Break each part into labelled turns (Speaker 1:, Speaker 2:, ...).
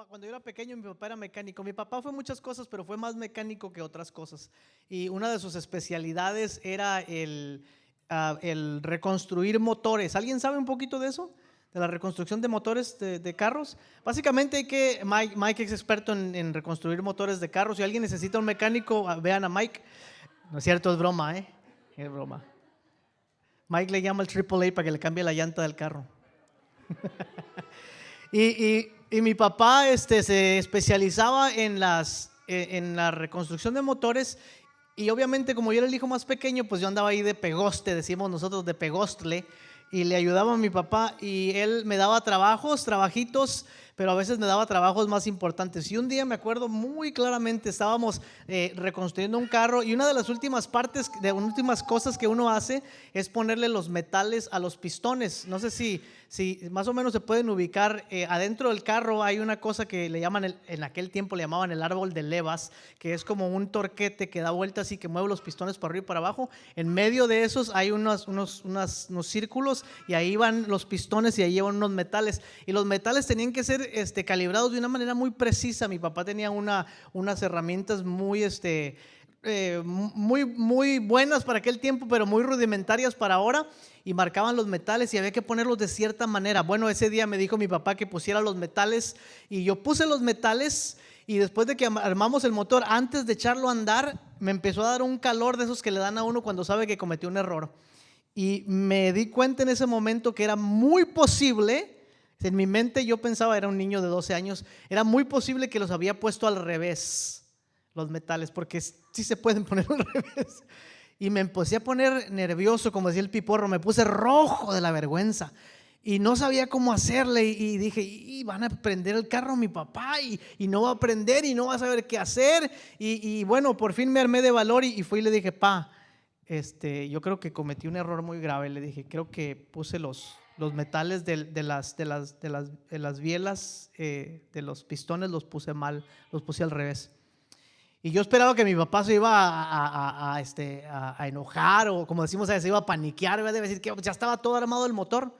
Speaker 1: cuando yo era pequeño, mi papá era mecánico. Mi papá fue muchas cosas, pero fue más mecánico que otras cosas. Y una de sus especialidades era el reconstruir motores. ¿Alguien sabe un poquito de eso? De la reconstrucción de motores de carros. Básicamente Mike es experto en reconstruir motores de carros. Si alguien necesita un mecánico, vean a Mike. No es cierto, es broma, es broma. Mike le llama al AAA para que le cambie la llanta del carro. Y mi papá se especializaba en la reconstrucción de motores. Y obviamente, como yo era el hijo más pequeño, pues yo andaba ahí de pegoste, decimos nosotros, de pegostle, y le ayudaba a mi papá. Y él me daba trabajitos, pero a veces me daba trabajos más importantes. Y un día me acuerdo muy claramente, estábamos reconstruyendo un carro, y una de las últimas cosas que uno hace es ponerle los metales a los pistones. No sé si más o menos se pueden ubicar. Adentro del carro hay una cosa que le llaman, en aquel tiempo le llamaban el árbol de levas, que es como un torquete que da vueltas y que mueve los pistones para arriba y para abajo. En medio de esos hay unos círculos, y ahí van los pistones y ahí llevan unos metales, y los metales tenían que ser calibrados de una manera muy precisa. Mi papá tenía unas herramientas muy buenas para aquel tiempo, pero muy rudimentarias para ahora, y marcaban los metales y había que ponerlos de cierta manera. Bueno, ese día me dijo mi papá que pusiera los metales, y yo puse los metales, y después de que armamos el motor, antes de echarlo a andar, me empezó a dar un calor de esos que le dan a uno cuando sabe que cometió un error. Y me di cuenta en ese momento que era muy posible, en mi mente yo pensaba, era un niño de 12 años, era muy posible que los había puesto al revés, los metales, porque sí se pueden poner al revés. Y me empecé a poner nervioso, como decía el piporro, me puse rojo de la vergüenza y no sabía cómo hacerle, y dije, van a prender el carro mi papá y no va a aprender y no va a saber qué hacer. Y bueno, por fin me armé de valor y fui y le dije, pa, yo creo que cometí un error muy grave. Le dije, creo que puse los metales de las bielas de los pistones, los puse mal, los puse al revés. Y yo esperaba que mi papá se iba a enojar, o como decimos, se iba a paniquear, iba a decir que ya estaba todo armado el motor.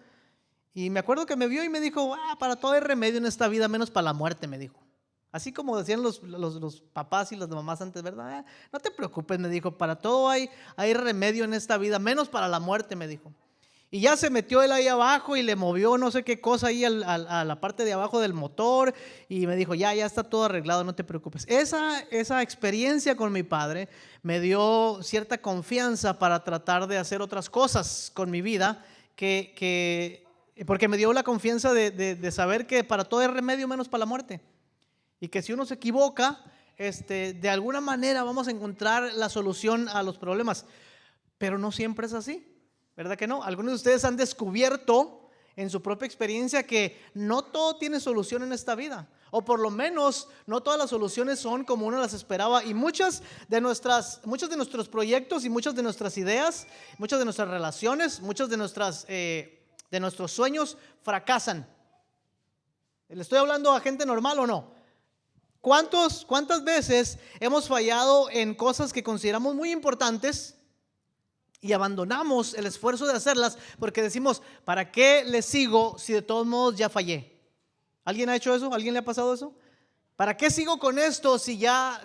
Speaker 1: Y me acuerdo que me vio y me dijo, para todo hay remedio en esta vida, menos para la muerte, me dijo. Así como decían los papás y las mamás antes, ¿verdad? No te preocupes, me dijo, para todo hay remedio en esta vida, menos para la muerte, me dijo. Y ya se metió él ahí abajo y le movió no sé qué cosa ahí a la parte de abajo del motor, y me dijo, ya está todo arreglado, no te preocupes. Esa experiencia con mi padre me dio cierta confianza para tratar de hacer otras cosas con mi vida, porque me dio la confianza de saber que para todo hay remedio menos para la muerte, y que si uno se equivoca, de alguna manera vamos a encontrar la solución a los problemas. Pero no siempre es así, ¿verdad que no? Algunos de ustedes han descubierto en su propia experiencia que no todo tiene solución en esta vida, o por lo menos no todas las soluciones son como uno las esperaba, y muchos de nuestros proyectos y muchas de nuestras ideas, muchas de nuestras relaciones, muchos de nuestros sueños fracasan. ¿Le estoy hablando a gente normal o no? ¿Cuántas veces hemos fallado en cosas que consideramos muy importantes y abandonamos el esfuerzo de hacerlas porque decimos, ¿para qué le sigo si de todos modos ya fallé? ¿Alguien ha hecho eso? ¿Alguien le ha pasado eso? ¿Para qué sigo con esto si ya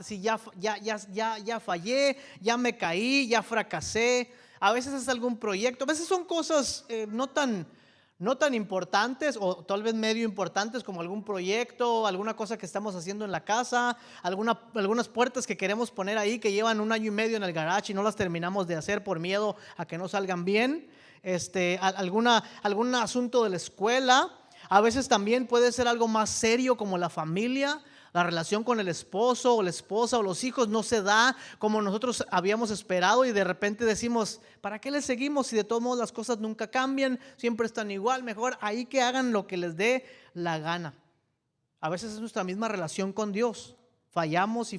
Speaker 1: fallé, ya me caí, ya fracasé? A veces es algún proyecto, a veces son cosas no tan importantes, o tal vez medio importantes, como algún proyecto, alguna cosa que estamos haciendo en la casa, algunas puertas que queremos poner ahí que llevan 1 año y medio en el garage y no las terminamos de hacer por miedo a que no salgan bien. Algún asunto de la escuela. A veces también puede ser algo más serio, como la familia. La relación con el esposo o la esposa o los hijos no se da como nosotros habíamos esperado, y de repente decimos, ¿para qué le seguimos si de todos modos las cosas nunca cambian? Siempre están igual, mejor ahí que hagan lo que les dé la gana. A veces es nuestra misma relación con Dios. Fallamos,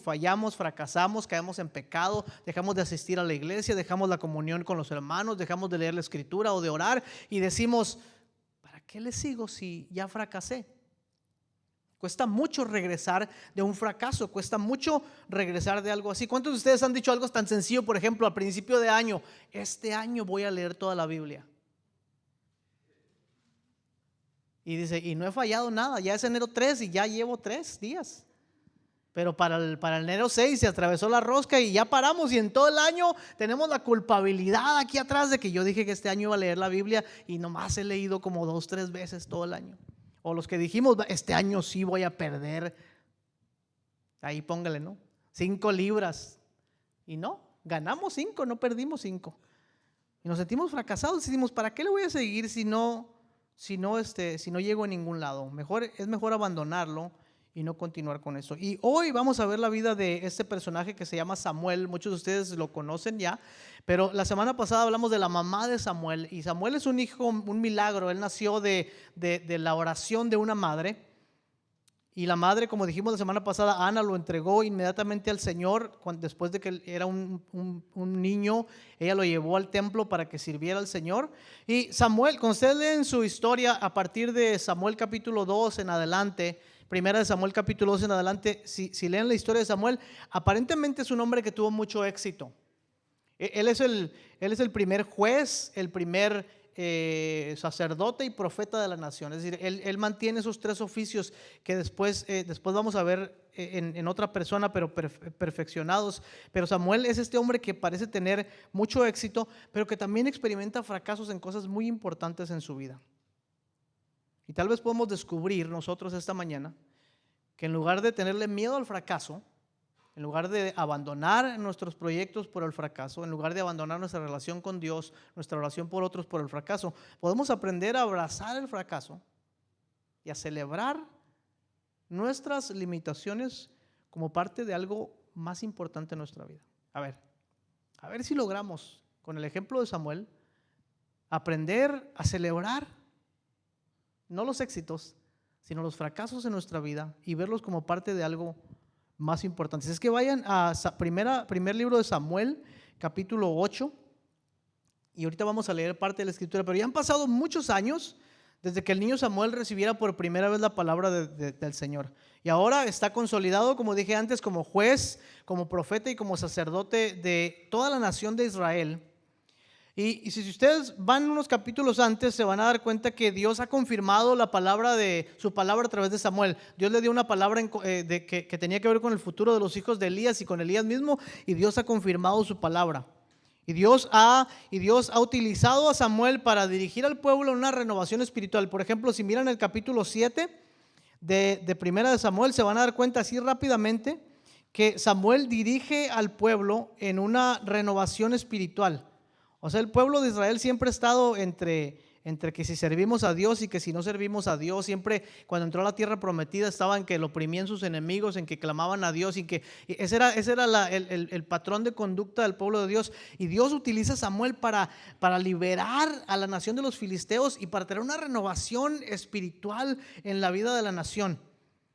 Speaker 1: fracasamos, caemos en pecado, dejamos de asistir a la iglesia, dejamos la comunión con los hermanos, dejamos de leer la escritura o de orar, y decimos, ¿para qué le sigo si ya fracasé? Cuesta mucho regresar de un fracaso, cuesta mucho regresar de algo así. ¿Cuántos de ustedes han dicho algo tan sencillo, por ejemplo, al principio de año, este año voy a leer toda la Biblia? Y dice, y no he fallado nada, ya es enero 3 y ya llevo 3 días. Pero para el enero 6 se atravesó la rosca y ya paramos, y en todo el año tenemos la culpabilidad aquí atrás de que yo dije que este año iba a leer la Biblia y nomás he leído como 2, 3 veces todo el año. O los que dijimos, este año sí voy a perder, ahí póngale, ¿no? 5 libras. Y no, ganamos 5, no perdimos 5. Y nos sentimos fracasados, decimos, ¿para qué le voy a seguir si no llego a ningún lado? Es mejor abandonarlo y no continuar con eso. Y hoy vamos a ver la vida de este personaje que se llama Samuel. Muchos de ustedes lo conocen ya, pero la semana pasada hablamos de la mamá de Samuel. Y Samuel es un hijo, un milagro. Él nació de la oración de una madre. Y la madre, como dijimos la semana pasada, Ana, lo entregó inmediatamente al Señor. Después de que él era un niño, ella lo llevó al templo para que sirviera al Señor. Y Samuel, cuando ustedes leen su historia a partir de Samuel capítulo 2 en adelante, primera de Samuel capítulo 2 en adelante, si leen la historia de Samuel, aparentemente es un hombre que tuvo mucho éxito. Él es el primer juez, el primer sacerdote y profeta de la nación. Es decir, él mantiene esos 3 oficios que después vamos a ver en otra persona, pero perfeccionados. Pero Samuel es este hombre que parece tener mucho éxito, pero que también experimenta fracasos en cosas muy importantes en su vida. Y tal vez podemos descubrir nosotros esta mañana que en lugar de tenerle miedo al fracaso, en lugar de abandonar nuestros proyectos por el fracaso, en lugar de abandonar nuestra relación con Dios, nuestra relación por otros por el fracaso, podemos aprender a abrazar el fracaso y a celebrar nuestras limitaciones como parte de algo más importante en nuestra vida. A ver si logramos, con el ejemplo de Samuel, aprender a celebrar no los éxitos, sino los fracasos en nuestra vida y verlos como parte de algo más importante. Es que vayan a primer libro de Samuel, capítulo 8, y ahorita vamos a leer parte de la escritura, pero ya han pasado muchos años desde que el niño Samuel recibiera por primera vez la palabra del Señor. Y ahora está consolidado, como dije antes, como juez, como profeta y como sacerdote de toda la nación de Israel. Y si ustedes van unos capítulos antes, se van a dar cuenta que Dios ha confirmado su palabra a través de Samuel. Dios le dio una palabra que tenía que ver con el futuro de los hijos de Elías y con Elías mismo, y Dios ha confirmado su palabra. Y Dios ha utilizado a Samuel para dirigir al pueblo en una renovación espiritual. Por ejemplo, si miran el capítulo 7 de primera de Samuel, se van a dar cuenta así rápidamente que Samuel dirige al pueblo en una renovación espiritual. O sea, el pueblo de Israel siempre ha estado entre que si servimos a Dios y que si no servimos a Dios. Siempre cuando entró a la tierra prometida estaban que lo oprimían sus enemigos, en que clamaban a Dios, y que ese era el patrón de conducta del pueblo de Dios. Y Dios utiliza a Samuel para liberar a la nación de los filisteos y para tener una renovación espiritual en la vida de la nación.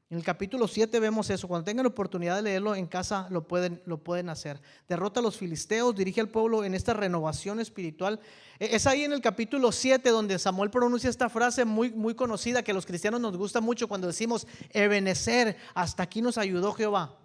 Speaker 1: En el capítulo 7 vemos eso. Cuando tengan oportunidad de leerlo en casa, lo pueden hacer. Derrota a los filisteos, dirige al pueblo en esta renovación espiritual. Es ahí en el capítulo 7 donde Samuel pronuncia esta frase muy, muy conocida que a los cristianos nos gusta mucho cuando decimos Ebenezer, hasta aquí nos ayudó Jehová.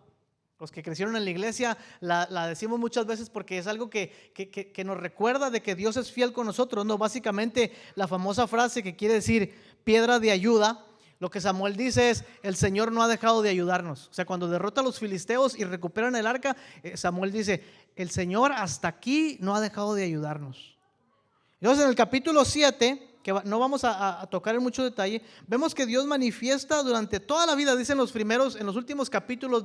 Speaker 1: Los que crecieron en la iglesia la decimos muchas veces porque es algo que nos recuerda de que Dios es fiel con nosotros, ¿no? Básicamente la famosa frase que quiere decir piedra de ayuda. Lo que Samuel dice es, el Señor no ha dejado de ayudarnos. O sea, cuando derrota a los filisteos y recuperan el arca, Samuel dice, el Señor hasta aquí no ha dejado de ayudarnos. Entonces en el capítulo 7, que no vamos a tocar en mucho detalle, vemos que Dios manifiesta durante toda la vida, dicen en los últimos capítulos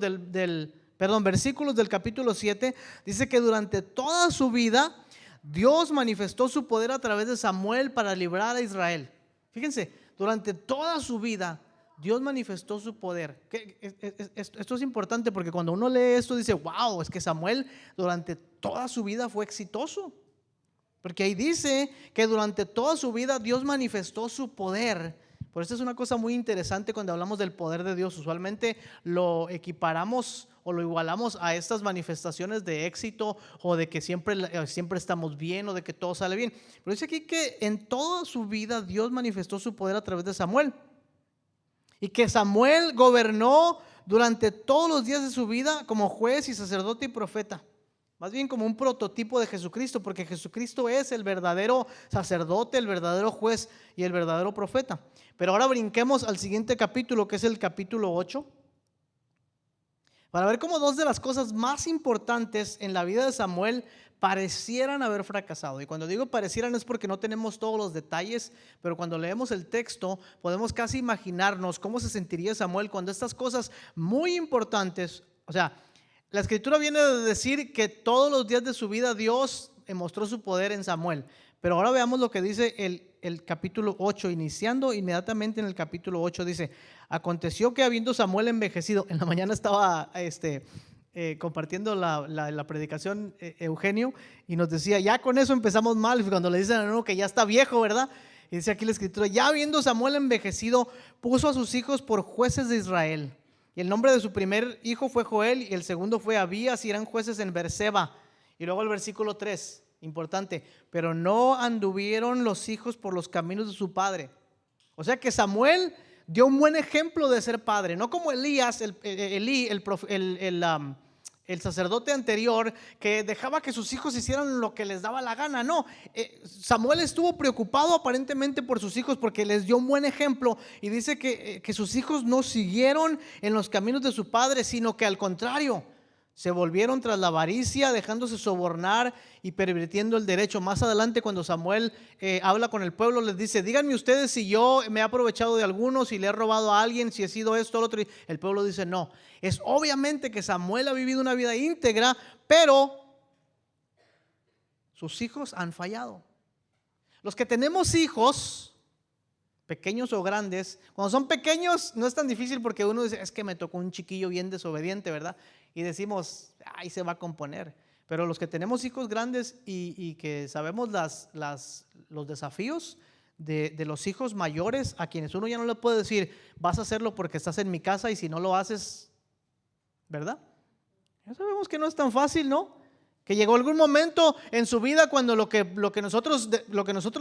Speaker 1: versículos del capítulo 7, dice que durante toda su vida, Dios manifestó su poder a través de Samuel para librar a Israel. Fíjense, durante toda su vida, Dios manifestó su poder. Esto es importante porque cuando uno lee esto dice, wow, es que Samuel durante toda su vida fue exitoso. Porque ahí dice que durante toda su vida Dios manifestó su poder. Por eso es una cosa muy interesante cuando hablamos del poder de Dios. Usualmente lo equiparamos o lo igualamos a estas manifestaciones de éxito o de que siempre estamos bien o de que todo sale bien. Pero dice aquí que en toda su vida Dios manifestó su poder a través de Samuel. Y que Samuel gobernó durante todos los días de su vida como juez y sacerdote y profeta. más bien como un prototipo de Jesucristo, porque Jesucristo es el verdadero sacerdote, el verdadero juez y el verdadero profeta. Pero ahora brinquemos al siguiente capítulo, que es el capítulo 8, para ver cómo dos de las cosas más importantes en la vida de Samuel parecieran haber fracasado. Y cuando digo parecieran es porque no tenemos todos los detalles, pero cuando leemos el texto podemos casi imaginarnos cómo se sentiría Samuel cuando estas cosas muy importantes, o sea, la escritura viene de decir que todos los días de su vida Dios mostró su poder en Samuel. Pero ahora veamos lo que dice el capítulo 8, iniciando inmediatamente en el capítulo 8, dice: aconteció que habiendo Samuel envejecido, en la mañana estaba compartiendo la predicación Eugenio, y nos decía, ya con eso empezamos mal, cuando le dicen a uno que ya está viejo, ¿verdad? Y dice aquí la escritura: ya habiendo Samuel envejecido, puso a sus hijos por jueces de Israel. Y el nombre de su primer hijo fue Joel, y el segundo fue Abías, y eran jueces en Beerseba. Y luego el versículo 3, importante: pero no anduvieron los hijos por los caminos de su padre. O sea que Samuel dio un buen ejemplo de ser padre, no como Elías, el sacerdote anterior, que dejaba que sus hijos hicieran lo que les daba la gana. No, Samuel estuvo preocupado aparentemente por sus hijos porque les dio un buen ejemplo, y dice que sus hijos no siguieron en los caminos de su padre, sino que al contrario, se volvieron tras la avaricia, dejándose sobornar y pervirtiendo el derecho. Más adelante, cuando Samuel habla con el pueblo, les dice: díganme ustedes si yo me he aprovechado de algunos, si le he robado a alguien, si he sido esto o lo otro. Y el pueblo dice: no. Es obviamente que Samuel ha vivido una vida íntegra, pero sus hijos han fallado. Los que tenemos hijos, pequeños o grandes, cuando son pequeños no es tan difícil, porque uno dice: es que me tocó un chiquillo bien desobediente, ¿verdad? Y decimos: ahí se va a componer. Pero los que tenemos hijos grandes y que sabemos los desafíos de los hijos mayores, a quienes uno ya no le puede decir: vas a hacerlo porque estás en mi casa, y si no lo haces, ¿verdad? Ya sabemos que no es tan fácil, ¿no? Que llegó algún momento en su vida cuando lo que nosotros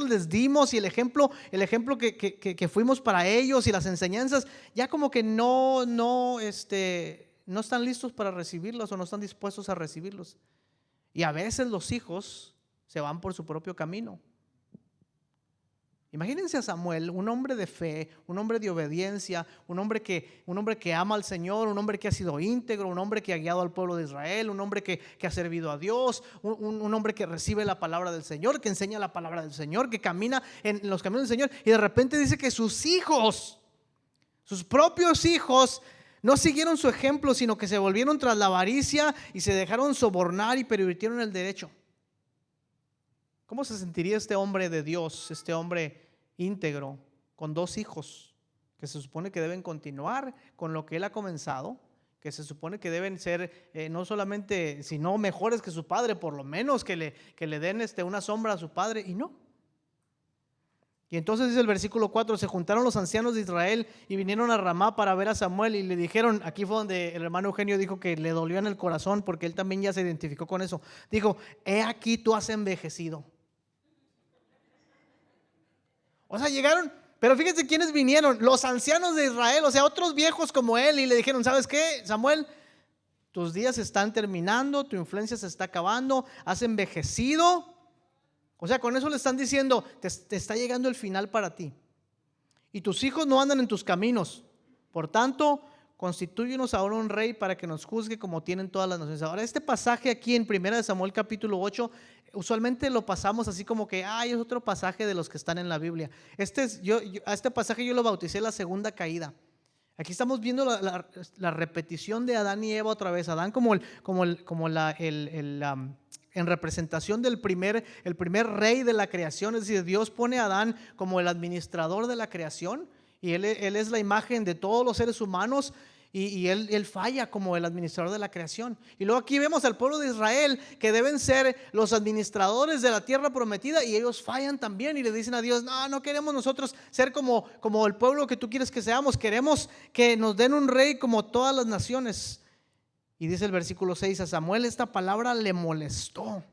Speaker 1: les dimos, y el ejemplo que fuimos para ellos, y las enseñanzas, ya como que no están listos para recibirlos, o no están dispuestos a recibirlos. Y a veces los hijos se van por su propio camino. Imagínense a Samuel, un hombre de fe, un hombre de obediencia, un hombre que ama al Señor, un hombre que ha sido íntegro, un hombre que ha guiado al pueblo de Israel, un hombre que ha servido a Dios, un hombre que recibe la palabra del Señor, que enseña la palabra del Señor, que camina en los caminos del Señor. Y de repente dice que sus hijos, sus propios hijos, no siguieron su ejemplo, sino que se volvieron tras la avaricia y se dejaron sobornar y pervirtieron el derecho. ¿Cómo se sentiría este hombre de Dios, este hombre íntegro, con dos hijos que se supone que deben continuar con lo que él ha comenzado, que se supone que deben ser no solamente, sino mejores que su padre, por lo menos que le den una sombra a su padre? Y no. Y entonces dice el versículo 4: se juntaron los ancianos de Israel y vinieron a Ramá para ver a Samuel, y le dijeron, aquí fue donde el hermano Eugenio dijo que le dolió en el corazón, porque él también ya se identificó con eso. Dijo: he aquí tú has envejecido. O sea, llegaron, pero fíjense quiénes vinieron: los ancianos de Israel, o sea, otros viejos como él, y le dijeron: ¿sabes qué, Samuel? Tus días están terminando, tu influencia se está acabando, has envejecido. O sea, con eso le están diciendo: te está llegando el final para ti, y tus hijos no andan en tus caminos. Por tanto, constitúyenos ahora un rey para que nos juzgue como tienen todas las naciones. Ahora, este pasaje aquí en 1 Samuel capítulo 8, usualmente lo pasamos así como que es otro pasaje de los que están en la Biblia. A este pasaje yo lo bauticé la segunda caída. Aquí estamos viendo la repetición de Adán y Eva otra vez. Adán en representación del el primer rey de la creación. Es decir, Dios pone a Adán como el administrador de la creación, y él es la imagen de todos los seres humanos, y él falla como el administrador de la creación. Y luego aquí vemos al pueblo de Israel, que deben ser los administradores de la tierra prometida, y ellos fallan también, y le dicen a Dios: no queremos nosotros ser como el pueblo que tú quieres que seamos, queremos que nos den un rey como todas las naciones. Y dice el versículo 6: a Samuel esta palabra le molestó.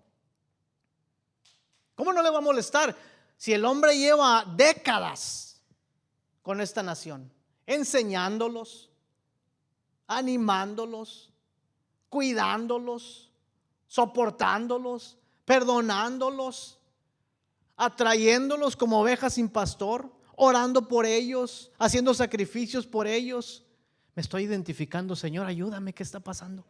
Speaker 1: ¿Cómo no le va a molestar si el hombre lleva décadas con esta nación, enseñándolos, animándolos, cuidándolos, soportándolos, perdonándolos, atrayéndolos como ovejas sin pastor, orando por ellos, haciendo sacrificios por ellos. Me estoy identificando, Señor, ayúdame, ¿qué está pasando?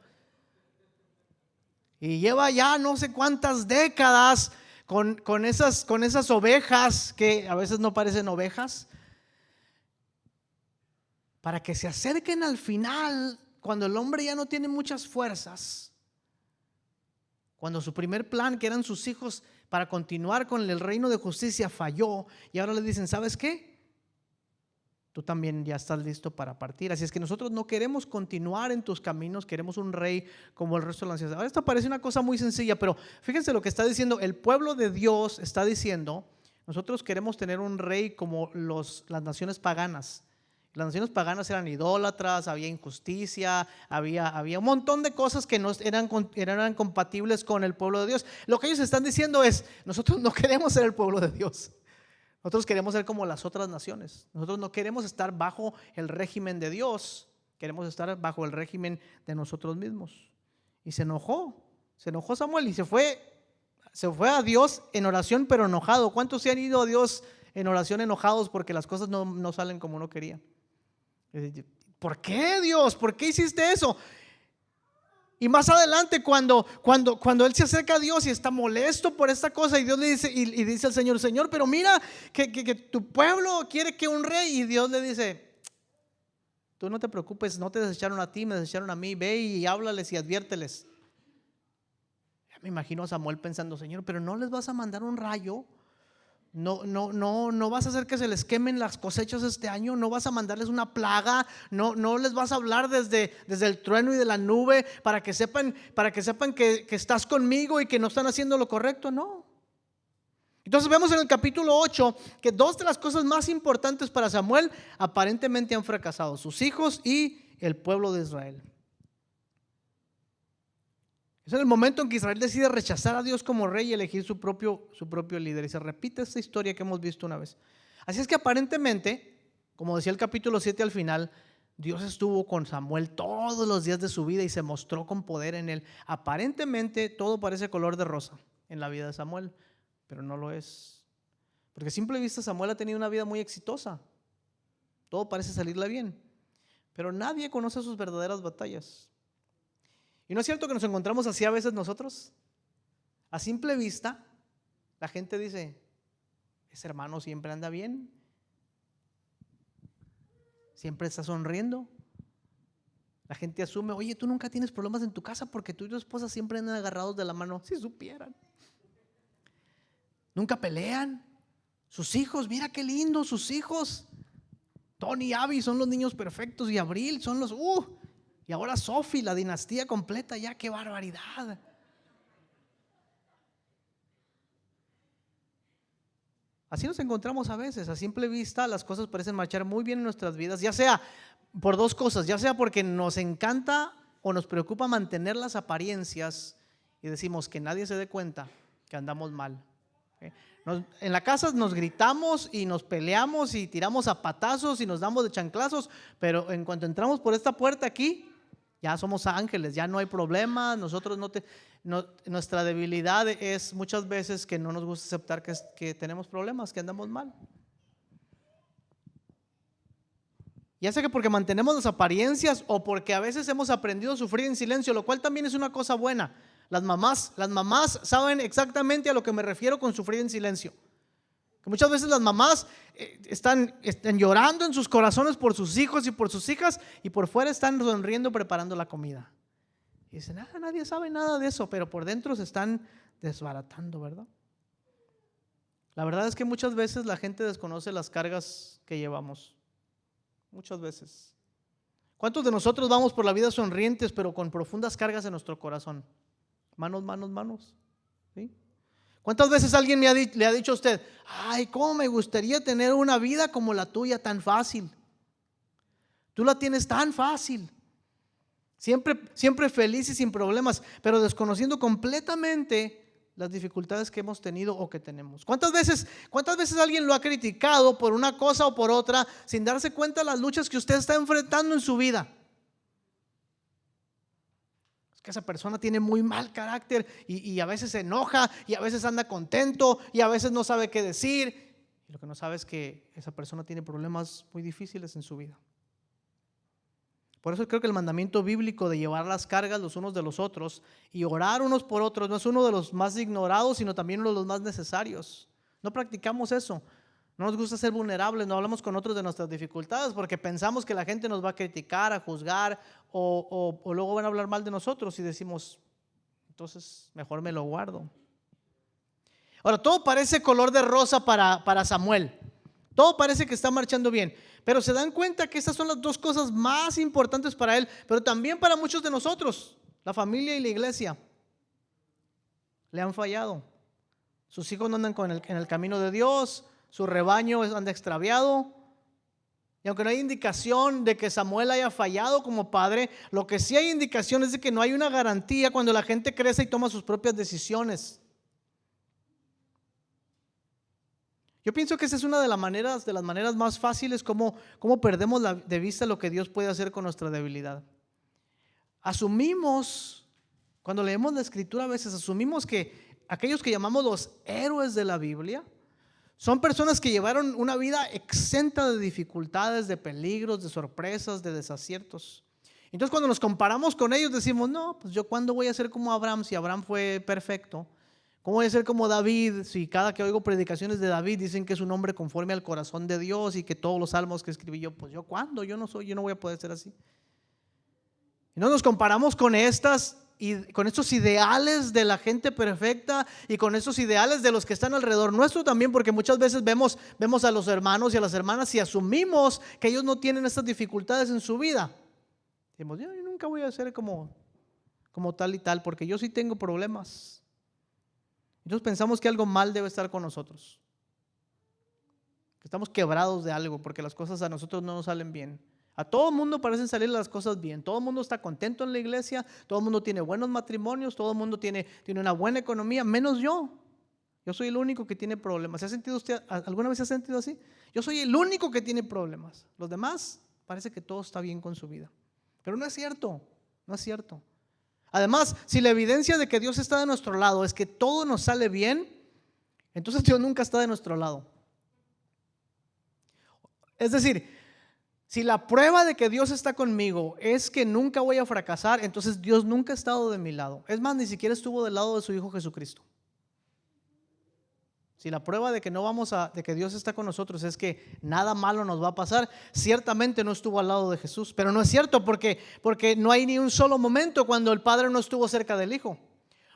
Speaker 1: Y lleva ya no sé cuántas décadas con esas ovejas que a veces no parecen ovejas, para que se acerquen al final, cuando el hombre ya no tiene muchas fuerzas, cuando su primer plan, que eran sus hijos, para continuar con el reino de justicia falló, y ahora le dicen, ¿sabes qué? Tú también ya estás listo para partir. Así es que nosotros no queremos continuar en tus caminos, queremos un rey como el resto de las naciones. Ahora esto parece una cosa muy sencilla, pero fíjense lo que está diciendo el pueblo de Dios. Está diciendo, nosotros queremos tener un rey como las naciones paganas. Las naciones paganas eran idólatras, había injusticia, había un montón de cosas que no eran compatibles con el pueblo de Dios. Lo que ellos están diciendo es, nosotros no queremos ser el pueblo de Dios. Nosotros queremos ser como las otras naciones. Nosotros no queremos estar bajo el régimen de Dios. Queremos estar bajo el régimen de nosotros mismos. Y se enojó Samuel y se fue a Dios en oración, pero enojado. ¿Cuántos se han ido a Dios en oración enojados porque las cosas no salen como uno quería? ¿Por qué, Dios? ¿Por qué hiciste eso? Y más adelante cuando él se acerca a Dios y está molesto por esta cosa, y Dios le dice, y dice al Señor, Señor, pero mira que tu pueblo quiere que un rey, y Dios le dice, tú no te preocupes, no te desecharon a ti, me desecharon a mí, ve y háblales y adviérteles. Ya me imagino a Samuel pensando, Señor, pero no les vas a mandar un rayo. No vas a hacer que se les quemen las cosechas este año, no vas a mandarles una plaga, no les vas a hablar desde el trueno y de la nube para que sepan que estás conmigo y que no están haciendo lo correcto, no. Entonces vemos en el capítulo 8 que dos de las cosas más importantes para Samuel aparentemente han fracasado: sus hijos y el pueblo de Israel. Es en el momento en que Israel decide rechazar a Dios como rey y elegir su propio líder. Y se repite esta historia que hemos visto una vez. Así es que aparentemente, como decía el capítulo 7 al final, Dios estuvo con Samuel todos los días de su vida y se mostró con poder en él. Aparentemente todo parece color de rosa en la vida de Samuel, pero no lo es. Porque a simple vista Samuel ha tenido una vida muy exitosa. Todo parece salirle bien, pero nadie conoce sus verdaderas batallas. ¿Y no es cierto que nos encontramos así a veces nosotros? A simple vista, la gente dice, ese hermano siempre anda bien, siempre está sonriendo. La gente asume, oye, tú nunca tienes problemas en tu casa porque tú y tu esposa siempre andan agarrados de la mano. Si supieran. Nunca pelean. Sus hijos, mira qué lindo, sus hijos. Tony y Abby son los niños perfectos, y Abril son los... Y ahora Sophie, la dinastía completa, ya, qué barbaridad. Así nos encontramos a veces. A simple vista las cosas parecen marchar muy bien en nuestras vidas, ya sea por dos cosas, ya sea porque nos encanta o nos preocupa mantener las apariencias y decimos que nadie se dé cuenta que andamos mal. En la casa nos gritamos y nos peleamos y tiramos a patazos y nos damos de chanclazos, pero en cuanto entramos por esta puerta aquí, ya somos ángeles, ya no hay problema. Nosotros nuestra debilidad es muchas veces que no nos gusta aceptar que tenemos problemas, que andamos mal. Ya sea que porque mantenemos las apariencias o porque a veces hemos aprendido a sufrir en silencio, lo cual también es una cosa buena. Las mamás saben exactamente a lo que me refiero con sufrir en silencio. Que muchas veces las mamás están llorando en sus corazones por sus hijos y por sus hijas, y por fuera están sonriendo preparando la comida. Y dicen, nadie sabe nada de eso, pero por dentro se están desbaratando, ¿verdad? La verdad es que muchas veces la gente desconoce las cargas que llevamos. Muchas veces. ¿Cuántos de nosotros vamos por la vida sonrientes, pero con profundas cargas en nuestro corazón? Manos. ¿Sí? ¿Cuántas veces alguien le ha dicho a usted, ay, cómo me gustaría tener una vida como la tuya, tan fácil? Tú la tienes tan fácil, siempre feliz y sin problemas, pero desconociendo completamente las dificultades que hemos tenido o que tenemos. ¿Cuántas veces alguien lo ha criticado por una cosa o por otra sin darse cuenta de las luchas que usted está enfrentando en su vida? que esa persona tiene muy mal carácter y a veces se enoja y a veces anda contento y a veces no sabe qué decir. Y lo que no sabe es que esa persona tiene problemas muy difíciles en su vida. Por eso creo que el mandamiento bíblico de llevar las cargas los unos de los otros y orar unos por otros no es uno de los más ignorados, sino también uno de los más necesarios. No practicamos eso. No nos gusta ser vulnerables, no hablamos con otros de nuestras dificultades porque pensamos que la gente nos va a criticar, a juzgar o luego van a hablar mal de nosotros y decimos, entonces mejor me lo guardo. Ahora, todo parece color de rosa para Samuel. Todo parece que está marchando bien, pero se dan cuenta que estas son las dos cosas más importantes para él, pero también para muchos de nosotros, la familia y la iglesia. Le han fallado. Sus hijos no andan en el camino de Dios. Su rebaño anda extraviado. Y aunque no hay indicación de que Samuel haya fallado como padre, lo que sí hay indicación es de que no hay una garantía cuando la gente crece y toma sus propias decisiones. Yo pienso que esa es una de las maneras más fáciles como perdemos de vista lo que Dios puede hacer con nuestra debilidad. Asumimos, cuando leemos la Escritura a veces asumimos que aquellos que llamamos los héroes de la Biblia son personas que llevaron una vida exenta de dificultades, de peligros, de sorpresas, de desaciertos. Entonces cuando nos comparamos con ellos decimos, no, pues yo ¿cuándo voy a ser como Abraham si Abraham fue perfecto? ¿Cómo voy a ser como David si cada que oigo predicaciones de David dicen que es un hombre conforme al corazón de Dios y que todos los salmos que escribí yo, pues yo ¿cuándo? Yo no voy a poder ser así. Y no nos comparamos con estos ideales de la gente perfecta y con estos ideales de los que están alrededor nuestro también, porque muchas veces vemos a los hermanos y a las hermanas y asumimos que ellos no tienen estas dificultades en su vida. Decimos, yo nunca voy a ser como tal y tal, porque yo sí tengo problemas. Entonces pensamos que algo mal debe estar con nosotros, que estamos quebrados de algo porque las cosas a nosotros no nos salen bien. A todo el mundo parecen salir las cosas bien, todo el mundo está contento en la iglesia, todo el mundo tiene buenos matrimonios, todo el mundo tiene una buena economía, menos yo. Yo soy el único que tiene problemas. ¿Se ha sentido usted, alguna vez se ha sentido así? Yo soy el único que tiene problemas. Los demás parece que todo está bien con su vida. Pero no es cierto, no es cierto. Además, si la evidencia de que Dios está de nuestro lado es que todo nos sale bien, entonces Dios nunca está de nuestro lado. Es decir, si la prueba de que Dios está conmigo es que nunca voy a fracasar, entonces Dios nunca ha estado de mi lado. Es más, ni siquiera estuvo del lado de su Hijo Jesucristo. Si la prueba de que de que Dios está con nosotros es que nada malo nos va a pasar, ciertamente no estuvo al lado de Jesús. Pero no es cierto porque no hay ni un solo momento cuando el Padre no estuvo cerca del Hijo.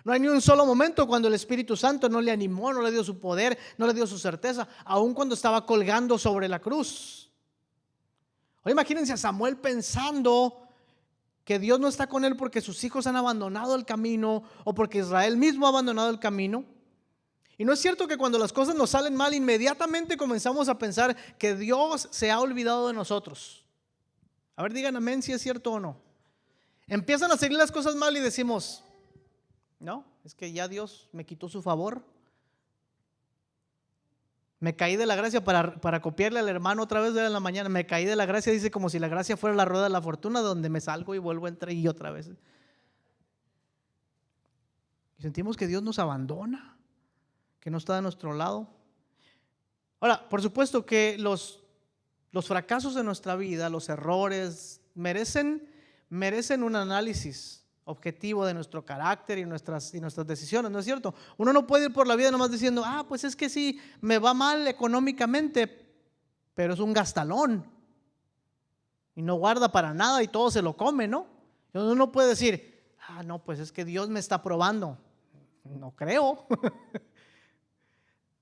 Speaker 1: No hay ni un solo momento cuando el Espíritu Santo no le animó, no le dio su poder, no le dio su certeza, aun cuando estaba colgando sobre la cruz. Ahora imagínense a Samuel pensando que Dios no está con él porque sus hijos han abandonado el camino o porque Israel mismo ha abandonado el camino. Y no es cierto que cuando las cosas nos salen mal, inmediatamente comenzamos a pensar que Dios se ha olvidado de nosotros. A ver, digan amén si es cierto o no. Empiezan a seguir las cosas mal y decimos, no, es que ya Dios me quitó su favor. Me caí de la gracia para copiarle al hermano otra vez de la mañana. Me caí de la gracia, dice, como si la gracia fuera la rueda de la fortuna, donde me salgo y vuelvo a entrar y otra vez. Y sentimos que Dios nos abandona, que no está de nuestro lado. Ahora, por supuesto que los fracasos de nuestra vida, los errores, merecen un análisis objetivo de nuestro carácter y nuestras decisiones, ¿no es cierto? Uno no puede ir por la vida nomás diciendo, pues es que sí, me va mal económicamente, pero es un gastalón y no guarda para nada y todo se lo come, ¿no? Uno no puede decir, no, pues es que Dios me está probando. No creo.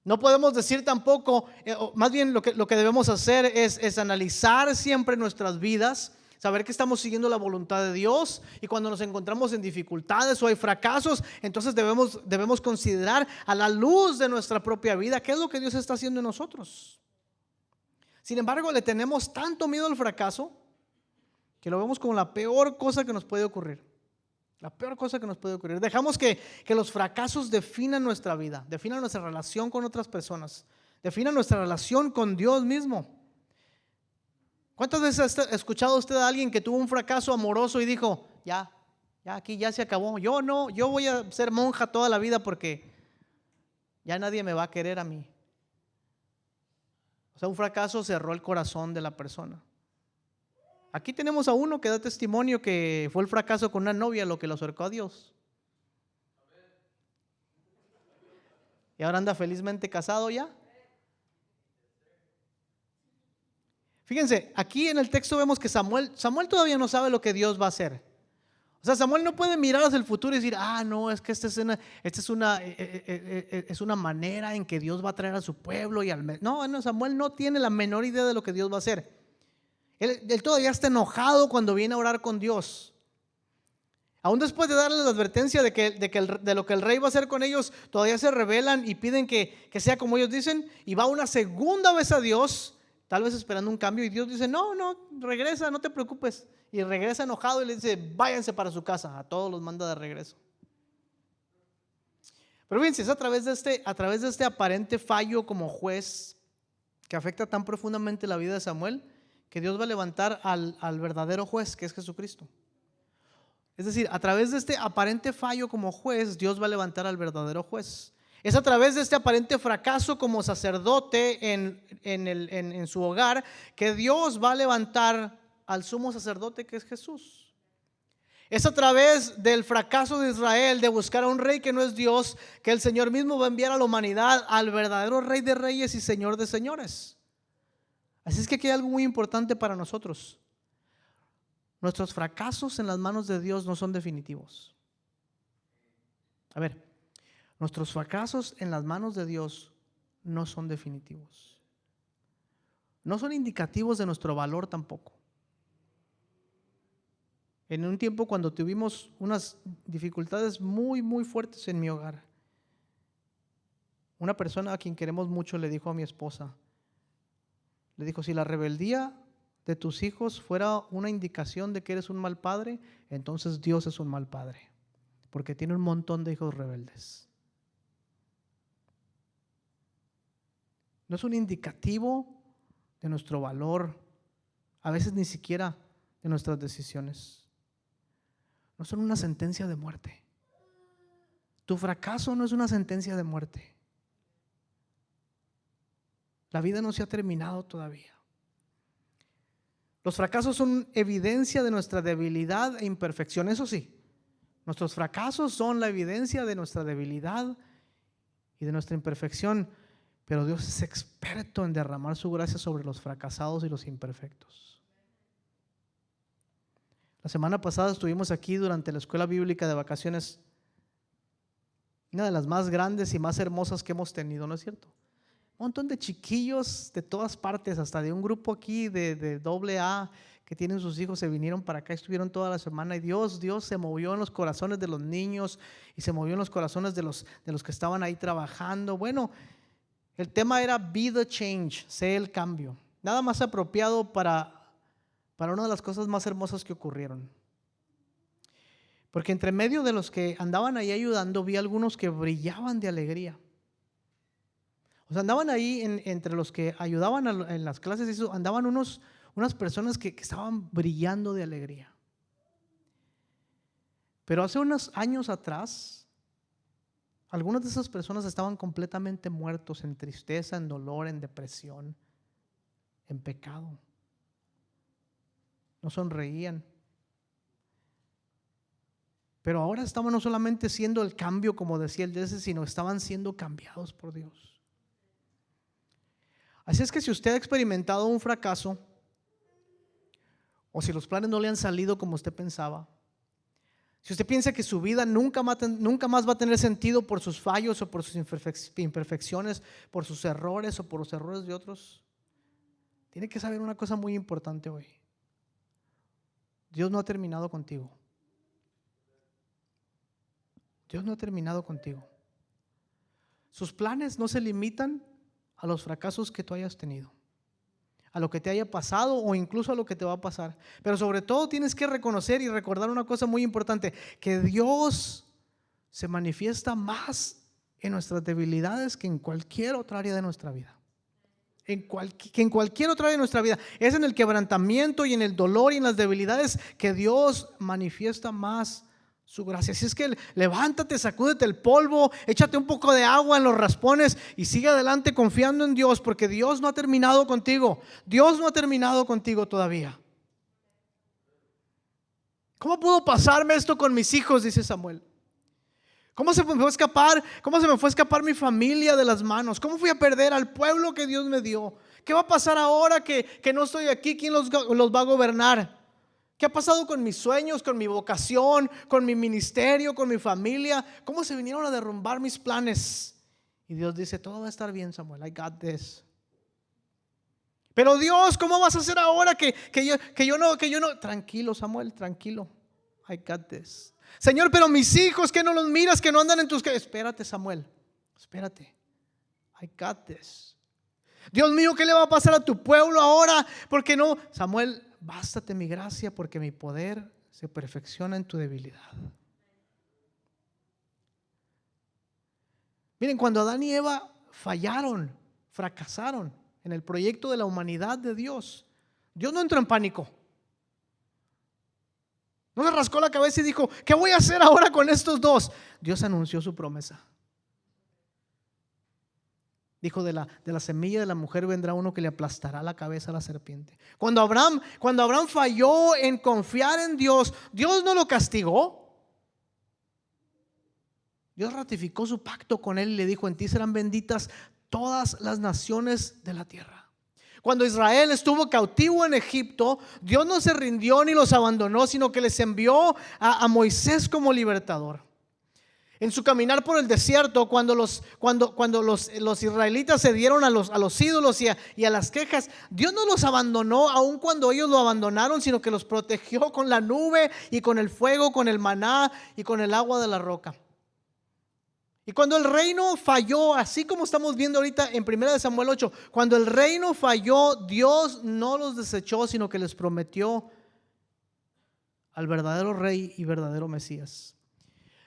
Speaker 1: No podemos decir tampoco, más bien lo que debemos hacer es analizar siempre nuestras vidas, saber que estamos siguiendo la voluntad de Dios, y cuando nos encontramos en dificultades o hay fracasos, entonces debemos considerar a la luz de nuestra propia vida qué es lo que Dios está haciendo en nosotros. Sin embargo, le tenemos tanto miedo al fracaso que lo vemos como la peor cosa que nos puede ocurrir. La peor cosa que nos puede ocurrir. Dejamos que los fracasos definan nuestra vida, definan nuestra relación con otras personas, definan nuestra relación con Dios mismo. ¿Cuántas veces ha escuchado usted a alguien que tuvo un fracaso amoroso y dijo, ya Ya aquí ya se acabó. Yo no, yo voy a ser monja toda la vida porque ya nadie me va a querer a mí. O sea, un fracaso cerró el corazón de la persona. Aquí tenemos a uno que da testimonio que fue el fracaso con una novia lo que lo acercó a Dios. Y ahora anda felizmente casado ya. Fíjense, aquí en el texto vemos que Samuel todavía no sabe lo que Dios va a hacer. O sea, Samuel no puede mirar hacia el futuro y decir, no, es que esta es una manera en que Dios va a traer a su pueblo. No, Samuel no tiene la menor idea de lo que Dios va a hacer. Él todavía está enojado cuando viene a orar con Dios. Aún después de darles la advertencia de lo que el rey va a hacer con ellos, todavía se rebelan y piden que sea como ellos dicen. Y va una segunda vez a Dios, tal vez esperando un cambio. Y Dios dice, no, regresa, no te preocupes. Y regresa enojado y le dice, váyanse para su casa. A todos los manda de regreso. Pero fíjense, es a través de este aparente fallo como juez que afecta tan profundamente la vida de Samuel, que Dios va a levantar al verdadero juez, que es Jesucristo. Es decir, a través de este aparente fallo como juez, Dios va a levantar al verdadero juez. Es a través de este aparente fracaso como sacerdote en su hogar que Dios va a levantar al sumo sacerdote, que es Jesús. Es a través del fracaso de Israel de buscar a un rey que no es Dios, que el Señor mismo va a enviar a la humanidad al verdadero Rey de Reyes y Señor de Señores. Así es que aquí hay algo muy importante para nosotros. Nuestros fracasos en las manos de Dios no son definitivos. A ver, nuestros fracasos en las manos de Dios no son definitivos. No son indicativos de nuestro valor tampoco. En un tiempo cuando tuvimos unas dificultades muy, muy fuertes en mi hogar, una persona a quien queremos mucho le dijo a mi esposa, le dijo, si la rebeldía de tus hijos fuera una indicación de que eres un mal padre, entonces Dios es un mal padre, porque tiene un montón de hijos rebeldes. No es un indicativo de nuestro valor, a veces ni siquiera de nuestras decisiones. No son una sentencia de muerte. Tu fracaso no es una sentencia de muerte. La vida no se ha terminado todavía. Los fracasos son evidencia de nuestra debilidad e imperfección. Eso sí, nuestros fracasos son la evidencia de nuestra debilidad y de nuestra imperfección. Pero Dios es experto en derramar su gracia sobre los fracasados y los imperfectos. La semana pasada estuvimos aquí durante la escuela bíblica de vacaciones, una de las más grandes y más hermosas que hemos tenido, ¿no es cierto? Un montón de chiquillos de todas partes, hasta de un grupo aquí de AA que tienen sus hijos, se vinieron para acá, estuvieron toda la semana y Dios se movió en los corazones de los niños y se movió en los corazones de los que estaban ahí trabajando. Bueno, el tema era Be the Change, sé el cambio. Nada más apropiado para una de las cosas más hermosas que ocurrieron. Porque entre medio de los que andaban ahí ayudando, vi algunos que brillaban de alegría. O sea, andaban ahí entre los que ayudaban en las clases, eso, andaban unas personas que estaban brillando de alegría. Pero hace unos años atrás, algunas de esas personas estaban completamente muertos en tristeza, en dolor, en depresión, en pecado. No sonreían. Pero ahora estaban no solamente siendo el cambio, como decía el de ese, sino estaban siendo cambiados por Dios. Así es que si usted ha experimentado un fracaso, o si los planes no le han salido como usted pensaba, si usted piensa que su vida nunca más va a tener sentido por sus fallos o por sus imperfecciones, por sus errores o por los errores de otros, tiene que saber una cosa muy importante hoy. Dios no ha terminado contigo. Dios no ha terminado contigo. Sus planes no se limitan a los fracasos que tú hayas tenido, a lo que te haya pasado o incluso a lo que te va a pasar. Pero sobre todo tienes que reconocer y recordar una cosa muy importante, que Dios se manifiesta más en nuestras debilidades que en cualquier otra área de nuestra vida. Que en cualquier otra área de nuestra vida. Es en el quebrantamiento y en el dolor y en las debilidades que Dios manifiesta más su gracia. Así es que levántate, sacúdete el polvo, échate un poco de agua en los raspones y sigue adelante confiando en Dios, porque Dios no ha terminado contigo. Dios no ha terminado contigo todavía. ¿Cómo pudo pasarme esto con mis hijos?, dice Samuel. ¿Cómo se me fue a escapar mi familia de las manos? ¿Cómo fui a perder al pueblo que Dios me dio? ¿Qué va a pasar ahora que no estoy aquí? ¿Quién los va a gobernar? ¿Qué ha pasado con mis sueños, con mi vocación, con mi ministerio, con mi familia? ¿Cómo se vinieron a derrumbar mis planes? Y Dios dice, todo va a estar bien, Samuel, I got this. Pero Dios, ¿cómo vas a hacer ahora que yo no? Tranquilo, Samuel, tranquilo, I got this. Señor, pero mis hijos, que no los miras, que no andan en tus calles. Espérate, Samuel, espérate, I got this. Dios mío, ¿qué le va a pasar a tu pueblo ahora? Porque no, Samuel, bástate mi gracia, porque mi poder se perfecciona en tu debilidad. Miren, cuando Adán y Eva fallaron, fracasaron en el proyecto de la humanidad de Dios, Dios no entró en pánico. No se rascó la cabeza y dijo, ¿qué voy a hacer ahora con estos dos? Dios anunció su promesa. Dijo, de la semilla de la mujer vendrá uno que le aplastará la cabeza a la serpiente. Cuando Abraham falló en confiar en Dios, Dios no lo castigó. Dios ratificó su pacto con él y le dijo, en ti serán benditas todas las naciones de la tierra. Cuando Israel estuvo cautivo en Egipto, Dios no se rindió ni los abandonó, sino que les envió a Moisés como libertador. En su caminar por el desierto, cuando los israelitas se dieron a los ídolos y a las quejas, Dios no los abandonó aun cuando ellos lo abandonaron, sino que los protegió con la nube y con el fuego, con el maná y con el agua de la roca. Y cuando el reino falló, así como estamos viendo ahorita en 1 Samuel 8, cuando el reino falló, Dios no los desechó, sino que les prometió al verdadero rey y verdadero Mesías.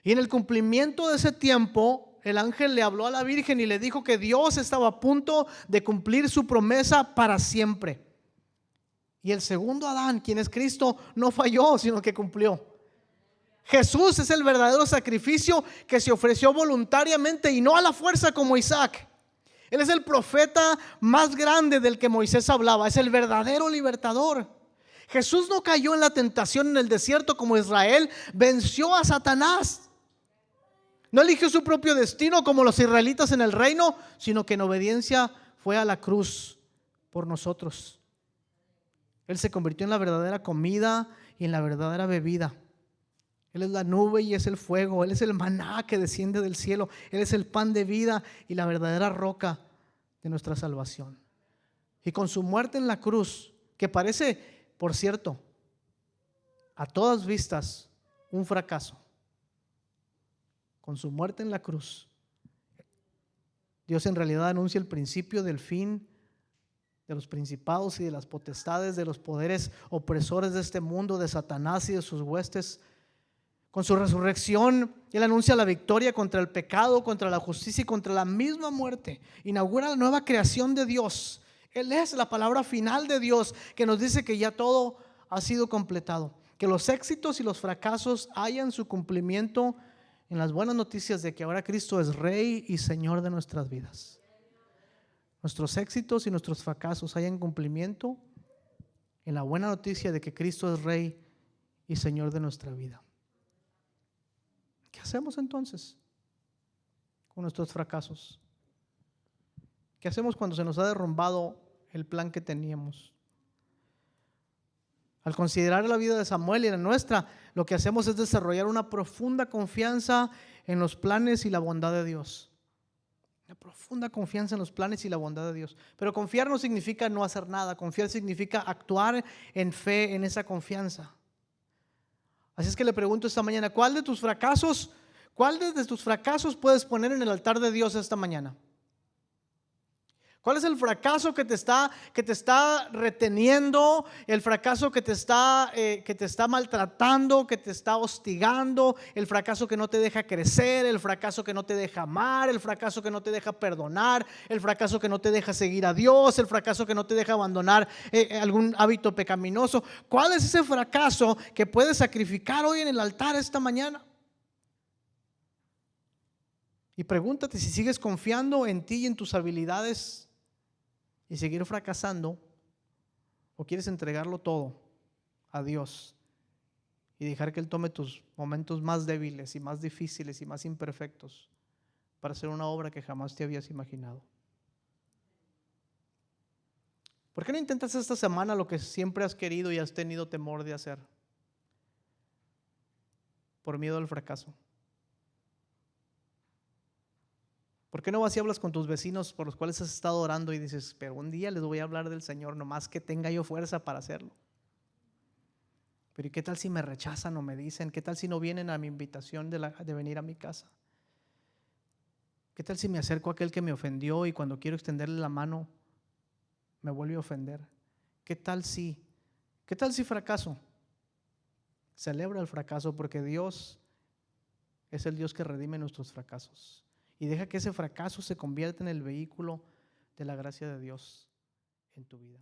Speaker 1: Y en el cumplimiento de ese tiempo, el ángel le habló a la Virgen y le dijo que Dios estaba a punto de cumplir su promesa para siempre. Y el segundo Adán, quien es Cristo, no falló, sino que cumplió. Jesús es el verdadero sacrificio que se ofreció voluntariamente y no a la fuerza como Isaac. Él es el profeta más grande del que Moisés hablaba, es el verdadero libertador. Jesús no cayó en la tentación en el desierto como Israel, venció a Satanás. No eligió su propio destino como los israelitas en el reino, sino que en obediencia fue a la cruz por nosotros. Él se convirtió en la verdadera comida y en la verdadera bebida. Él es la nube y es el fuego. Él es el maná que desciende del cielo. Él es el pan de vida y la verdadera roca de nuestra salvación. Y con su muerte en la cruz, que parece, por cierto, a todas vistas un fracaso, con su muerte en la cruz, Dios en realidad anuncia el principio del fin de los principados y de las potestades, de los poderes opresores de este mundo, de Satanás y de sus huestes. Con su resurrección, Él anuncia la victoria contra el pecado, contra la justicia y contra la misma muerte. Inaugura la nueva creación de Dios. Él es la palabra final de Dios que nos dice que ya todo ha sido completado. Que los éxitos y los fracasos hayan su cumplimiento en las buenas noticias de que ahora Cristo es Rey y Señor de nuestras vidas. Nuestros éxitos y nuestros fracasos hayan cumplimiento en la buena noticia de que Cristo es Rey y Señor de nuestra vida. ¿Qué hacemos entonces con nuestros fracasos? ¿Qué hacemos cuando se nos ha derrumbado el plan que teníamos? Al considerar la vida de Samuel y la nuestra, lo que hacemos es desarrollar una profunda confianza en los planes y la bondad de Dios. Una profunda confianza en los planes y la bondad de Dios. Pero confiar no significa no hacer nada. Confiar significa actuar en fe en esa confianza. Así es que le pregunto esta mañana, ¿cuál de tus fracasos puedes poner en el altar de Dios esta mañana? ¿Cuál es el fracaso que te está reteniendo? El fracaso que te está maltratando, que te está hostigando, el fracaso que no te deja crecer, el fracaso que no te deja amar, el fracaso que no te deja perdonar, el fracaso que no te deja seguir a Dios, el fracaso que no te deja abandonar algún hábito pecaminoso. ¿Cuál es ese fracaso que puedes sacrificar hoy en el altar esta mañana? Y pregúntate si sigues confiando en ti y en tus habilidades y seguir fracasando, o quieres entregarlo todo a Dios y dejar que Él tome tus momentos más débiles y más difíciles y más imperfectos para hacer una obra que jamás te habías imaginado. ¿Por qué no intentas esta semana lo que siempre has querido y has tenido temor de hacer? Por miedo al fracaso. ¿Por qué no vas y hablas con tus vecinos por los cuales has estado orando y dices, pero un día les voy a hablar del Señor, nomás que tenga yo fuerza para hacerlo? Pero ¿y qué tal si me rechazan o me dicen? ¿Qué tal si no vienen a mi invitación de venir a mi casa? ¿Qué tal si me acerco a aquel que me ofendió y cuando quiero extenderle la mano me vuelve a ofender? ¿Qué tal si fracaso? Celebra el fracaso, porque Dios es el Dios que redime nuestros fracasos. Y deja que ese fracaso se convierta en el vehículo de la gracia de Dios en tu vida.